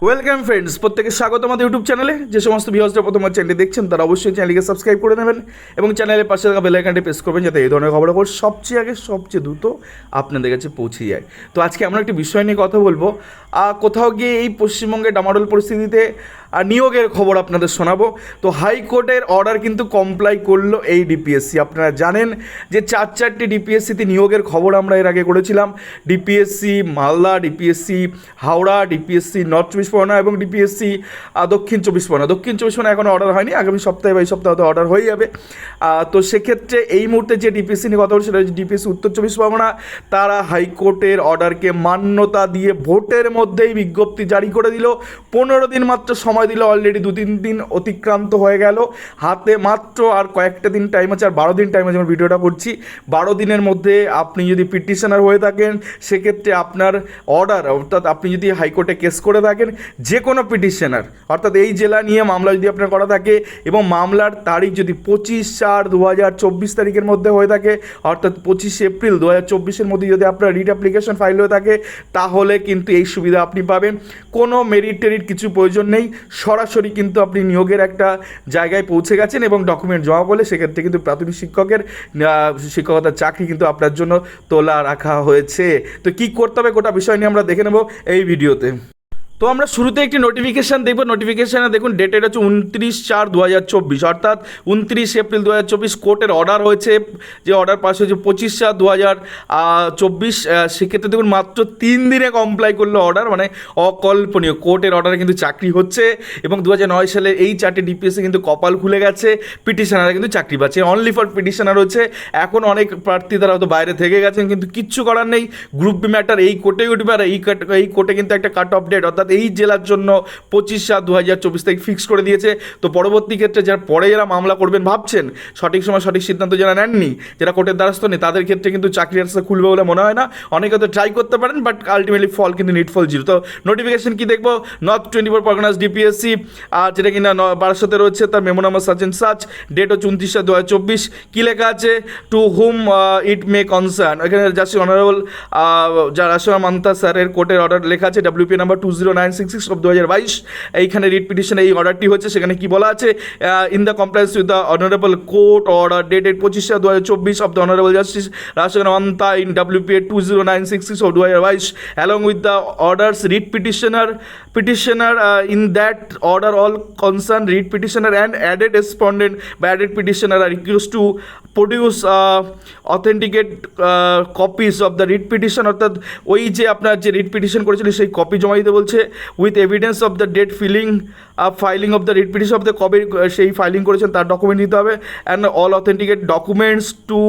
Welcome friends, প্রত্যেকে স্বাগত আমাদের ইউটিউব চ্যানেলে। যে সমস্ত ভিউয়ার্সরা প্রথমবার চ্যানেলটি দেখছেন তারা অবশ্যই চ্যানেলকে সাবস্ক্রাইব করে নেবেন এবং চ্যানেলের পাশে থাকা বেল আইকনটি প্রেস করবেন যাতে এই ধরনের খবরাখবর সবচেয়ে আগে সবচেয়ে দ্রুত আপনাদের কাছে পৌঁছে যায়। তো আজকে আমরা একটি বিষয় নিয়ে কথা বলবো। কোথাও গিয়ে এই পশ্চিমবঙ্গে ডামাডোল পরিস্থিতিতে নিয়োগের খবর আপনাদের শোনাবো। তো হাইকোর্টের অর্ডার কিন্তু কমপ্লাই করলো এই ডিপিএসসি। আপনারা জানেন যে চারটি ডিপিএসসিতে নিয়োগের খবর আমরা এর আগে করেছিলাম। DPSC Malda, DPSC Howrah, DPSC north চব্বিশ পরগনা এবং ডিপিএসসি দক্ষিণ চব্বিশ পরগনা। দক্ষিণ চব্বিশ পরগনা এখনও অর্ডার হয়নি, আগামী সপ্তাহে বা এই সপ্তাহে হয়তো অর্ডার হয়ে যাবে। তো সেক্ষেত্রে এই মুহূর্তে যে ডিপিএসসি নিয়ে কথা বলছে সেটা হচ্ছে ডিপিএসসি উত্তর চব্বিশ পরগনা। তারা হাইকোর্টের অর্ডারকে মান্যতা দিয়ে ভোটের মধ্যেই বিজ্ঞপ্তি জারি করে দিল। 15 দিন মাত্র সময় দিল, অলরেডি 2-3 দিন অতিক্রান্ত হয়ে গেল। হাতে মাত্র আর কয়েকটা দিন টাইম আছে, আর 12 দিন টাইম আছে। আমরা ভিডিওটা করছি 12 দিনের মধ্যে আপনি যদি পিটিশনার হয়ে থাকেন সেক্ষেত্রে আপনার অর্ডার, অর্থাৎ আপনি যদি হাইকোর্টে কেস করে থাকেন, যে কোনো পিটিশনার অর্থাৎ এই জেলা নিয়ে মামলা যদি আপনার করা থাকে এবং মামলার তারিখ যদি 25/4/2024 তারিখের মধ্যে হয়ে থাকে, অর্থাৎ 25 এপ্রিল 2024 মধ্যে যদি আপনার রিট অ্যাপ্লিকেশন ফাইল হয়ে থাকে, তাহলে কিন্তু এই সুবিধা আপনি পাবেন। কোনো মেরিট টেরিট কিছু প্রয়োজন নেই, সরাসরি কিন্তু আপনি নিয়োগের একটা জায়গায় পৌঁছে গেছেন এবং ডকুমেন্ট জমা করলে সেক্ষেত্রে কিন্তু প্রাথমিক শিক্ষকের শিক্ষকতার চাকরি কিন্তু আপনার জন্য তোলা রাখা হয়েছে। তো কী করতে হবে গোটা বিষয় নিয়ে আমরা দেখে নেব এই ভিডিওতে। তো আমরা শুরুতে একটি নোটিফিকেশান দেখব। নোটিফিকেশানে দেখুন ডেট এটা হচ্ছে 29/4/2024, অর্থাৎ 29 এপ্রিল 2024 কোর্টের অর্ডার হয়েছে। যে অর্ডার পাস হয়েছে 25/4/2024। সেক্ষেত্রে দেখুন মাত্র 3 দিনে কমপ্লাই করলো অর্ডার, মানে অকল্পনীয়। কোর্টের অর্ডারে কিন্তু চাকরি হচ্ছে এবং 2009 সালে এই 4টে ডিপিএসসি কিন্তু কপাল খুলে গেছে, পিটিশনাররা কিন্তু চাকরি পাচ্ছে। অনলি ফর পিটিশনার হচ্ছে। এখন অনেক প্রার্থী তারা হয়তো বাইরে থেকে গেছেন, কিন্তু কিচ্ছু করার নেই, গ্রুপ বি ম্যাটার এই কোর্টেই উঠবে। আর এই কোর্টে কিন্তু একটা কাট অফ ডেট, অর্থাৎ এই জেলার জন্য 25/4/2024 তারিখ ফিক্স করে দিয়েছে। তো পরবর্তী ক্ষেত্রে যারা মামলা করবেন ভাবছেন, সঠিক সময় সঠিক সিদ্ধান্ত যারা নেননি, যারা কোর্টের দ্বারস্থ নেই, তাদের ক্ষেত্রে কিন্তু চাকরি রাস্তা খুলবে বলে মনে হয় না। অনেকে তো ট্রাই করতে পারেন, বাট আলটিমেটলি ফল কিন্তু নিটফল 0। তো নোটিফিকেশন কি দেখবো, নর্থ 24 পরগনাস ডিপিএসসি, যেটা কিনা বারাসতে রয়েছে, তার memo number search and search, date হচ্ছে 29/2024। কী লেখা আছে, to whom it may concern. এখানে জাস্টিস অনারেবল রাশিয়া মান্তা স্যারের কোর্টের অর্ডার লেখা আছে, WP নাম্বার 20966 অফ 2022। এইখানে রিট পিটিশনে এই অর্ডারটি হচ্ছে। সেখানে কি বলা আছে, in the compliance with the honourable court order dated 25/2024 of the honourable justice Russia Manta in WP 20966 of 2022, along with the orders writ petitioner in that order all concerned read petitioner and added respondent by added petitioner are requested to produce authenticate copies of the read petition, অর্থাৎ ওই যে আপনার যে writ petition করেছিলেন সেই copy জমা দিতে বলছে, with evidence of the date filing of the writ petition, of the কবে সেই ফাইলিং করেছেন তার ডকুমেন্ট দিতে হবে, and all authenticate documents to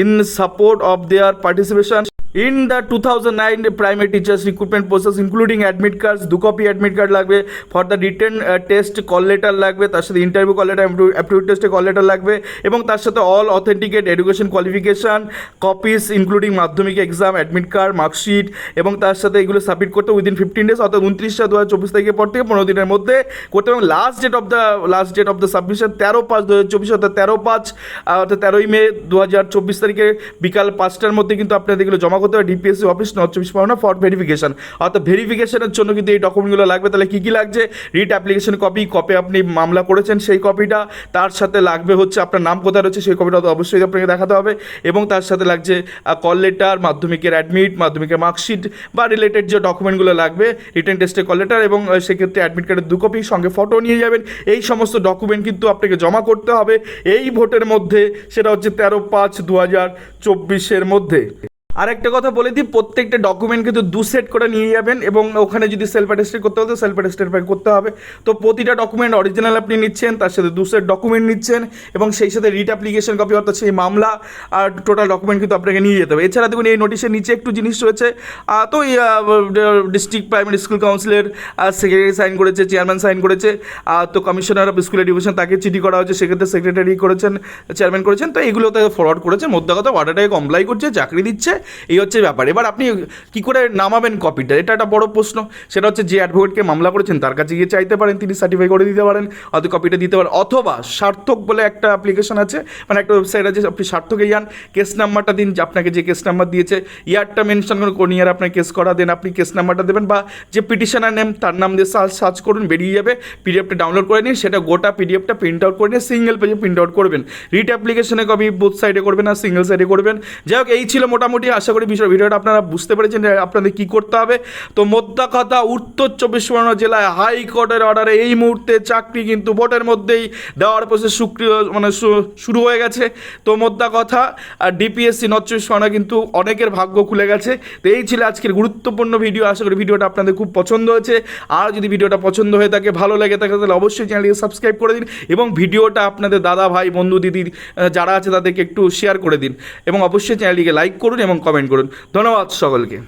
in support of their participation in the 2009 primary teachers recruitment process including admit cards, 2 copy admit card লাগবে, for the written test call letter লাগবে, তার সাথে ইন্টারভিউ কল লেটার, অ্যাপটিটিউড টেস্টে call letter লাগবে, এবং তার সাথে all authenticate education qualification copies including মাধ্যমিক এক্সাম, অ্যাডমিট কার্ড, মার্কশিট, এবং তার সাথে এগুলো সাবমিট করতে উইদিন 15 days, অর্থাৎ 29/2024 তারিখের পর থেকে 15 দিনের মধ্যে করতে হবে। Last date of the submission 13/5/2024, অর্থাৎ 13/5 মে 2024 তারিখে বিকাল 5টার মধ্যে কিন্তু আপনাদের এগুলো জমা করতে হবে ডিপিএসসি অফিস নর্থ চব্বিশ পরগনা ফর ভেরিফিকেশন। অর্থাৎ ভেরিফিকেশনের জন্য কিন্তু এই ডকুমেন্টগুলো লাগবে। তাহলে কী কী লাগছে, রিট অ্যাপ্লিকেশন কপি আপনি মামলা করেছেন সেই কপিটা, তার সাথে লাগবে হচ্ছে আপনার নাম কোথায় রয়েছে সেই কপিটা তো অবশ্যই আপনাকে দেখাতে হবে, এবং তার সাথে লাগছে কল লেটার, মাধ্যমিকের অ্যাডমিট, মাধ্যমিকের মার্কশিট বা রিলেটেড যে ডকুমেন্টগুলো লাগবে, রিটেন টেস্টের কল লেটার, এবং সেক্ষেত্রে অ্যাডমিট কার্ডের 2 কপি সঙ্গে ফটো নিয়ে যাবেন। এই সমস্ত ডকুমেন্ট কিন্তু আপনাকে জমা করতে হবে এই ভোটের মধ্যে, সেটা হচ্ছে 13/5/2024 মধ্যে। আর একটা কথা বলে দিই, প্রত্যেকটা ডকুমেন্ট কিন্তু 2 সেট করে নিয়ে যাবেন, এবং ওখানে যদি সেলফ অ্যাটেস্টেড করতে হতো সেলফ অ্যাটেস্টেড করতে হবে। তো প্রতিটা ডকুমেন্ট অরিজিনাল আপনি নিচ্ছেন, তার সাথে 2 সেট ডকুমেন্ট নিচ্ছেন, এবং সেই সাথে রিট অ্যাপ্লিকেশন কপি, অর্থাৎ সেই মামলা আর টোটাল ডকুমেন্ট কিন্তু আপনাকে নিয়ে যেতে হবে। এছাড়া দেখুন এই নোটিশের নিচে একটু জিনিস রয়েছে। তো ডিস্ট্রিক্ট প্রাইমারি স্কুল কাউন্সিলের সেক্রেটারি সাইন করেছে, চেয়ারম্যান সাইন করেছে, তো কমিশনার অফ স্কুল এডুকেশন তাকে চিঠি করা হয়েছে, সেক্ষেত্রে সেক্রেটারি করেছেন, চেয়ারম্যান করেছেন। তো এগুলো তাকে ফরওয়ার্ড করেছে। মধ্যে কথা অর্ডারটাকে কমপ্লাই করছে, চাকরি দিচ্ছে, এই হচ্ছে ব্যাপার। এবার আপনি কি করে নামাবেন কপিটা, এটা একটা বড় প্রশ্ন। সেটা হচ্ছে যে অ্যাডভোকেটকে মামলা করেছেন তার কাছে গিয়ে চাইতে পারেন, তিনি সার্টিফাই করে দিতে পারেন, হয়তো কপিটা দিতে পারেন। অথবা সার্থক বলে একটা অ্যাপ্লিকেশন আছে, মানে একটা ওয়েবসাইট আছে, আপনি সার্থকে যান, কেস নাম্বারটা দিন, যে আপনাকে যে কেস নাম্বার দিয়েছে, ইয়ারটা মেনশন করুন, কোন ইয়ার আপনার কেস করা, দেন আপনি কেস নাম্বারটা দেবেন, বা যে পিটিশনার নেম তার নাম দিয়ে সার্চ করুন, বেরিয়ে যাবে। পিডিএফটা ডাউনলোড করে নিন, সেটা গোটা পিডিএফটা প্রিন্ট আউট করে নিয়ে সিঙ্গেল পেজে প্রিন্ট আউট করবেন। রিট অ্যাপ্লিকেশনে কপি বোথ সাইডে করবেন, আর সিঙ্গেল সাইডে করবেন। যাই হোক, এই ছিল মোটামুটি, আশা করি ভিডিওটা আপনারা বুঝতে পেরেছেন যে আপনাদের কী করতে হবে। তো মোদ্দা কথা, উত্তর 24 জেলায় হাইকোর্টের অর্ডারে এই মুহূর্তে চাকরি কিন্তু ভোটের মধ্যেই দেওয়ার প্রসেস শুরু হয়ে গেছে। তো মোদ্দা কথা, আর ডিপিএসসি নর্থ 24 কিন্তু অনেকের ভাগ্য খুলে গেছে। তো এই ছিল আজকের গুরুত্বপূর্ণ ভিডিও। আশা করি ভিডিওটা আপনাদের খুব পছন্দ হয়েছে। আর যদি ভিডিওটা পছন্দ হয়ে থাকে, ভালো লাগে থাকে, তাহলে অবশ্যই চ্যানেলটিকে সাবস্ক্রাইব করে দিন, এবং ভিডিওটা আপনাদের দাদা ভাই বন্ধু দিদির যারা আছে তাদেরকে একটু শেয়ার করে দিন, এবং অবশ্যই চ্যানেলটিকে লাইক করুন এবং কমেন্ট করুন। ধন্যবাদ সকলকে।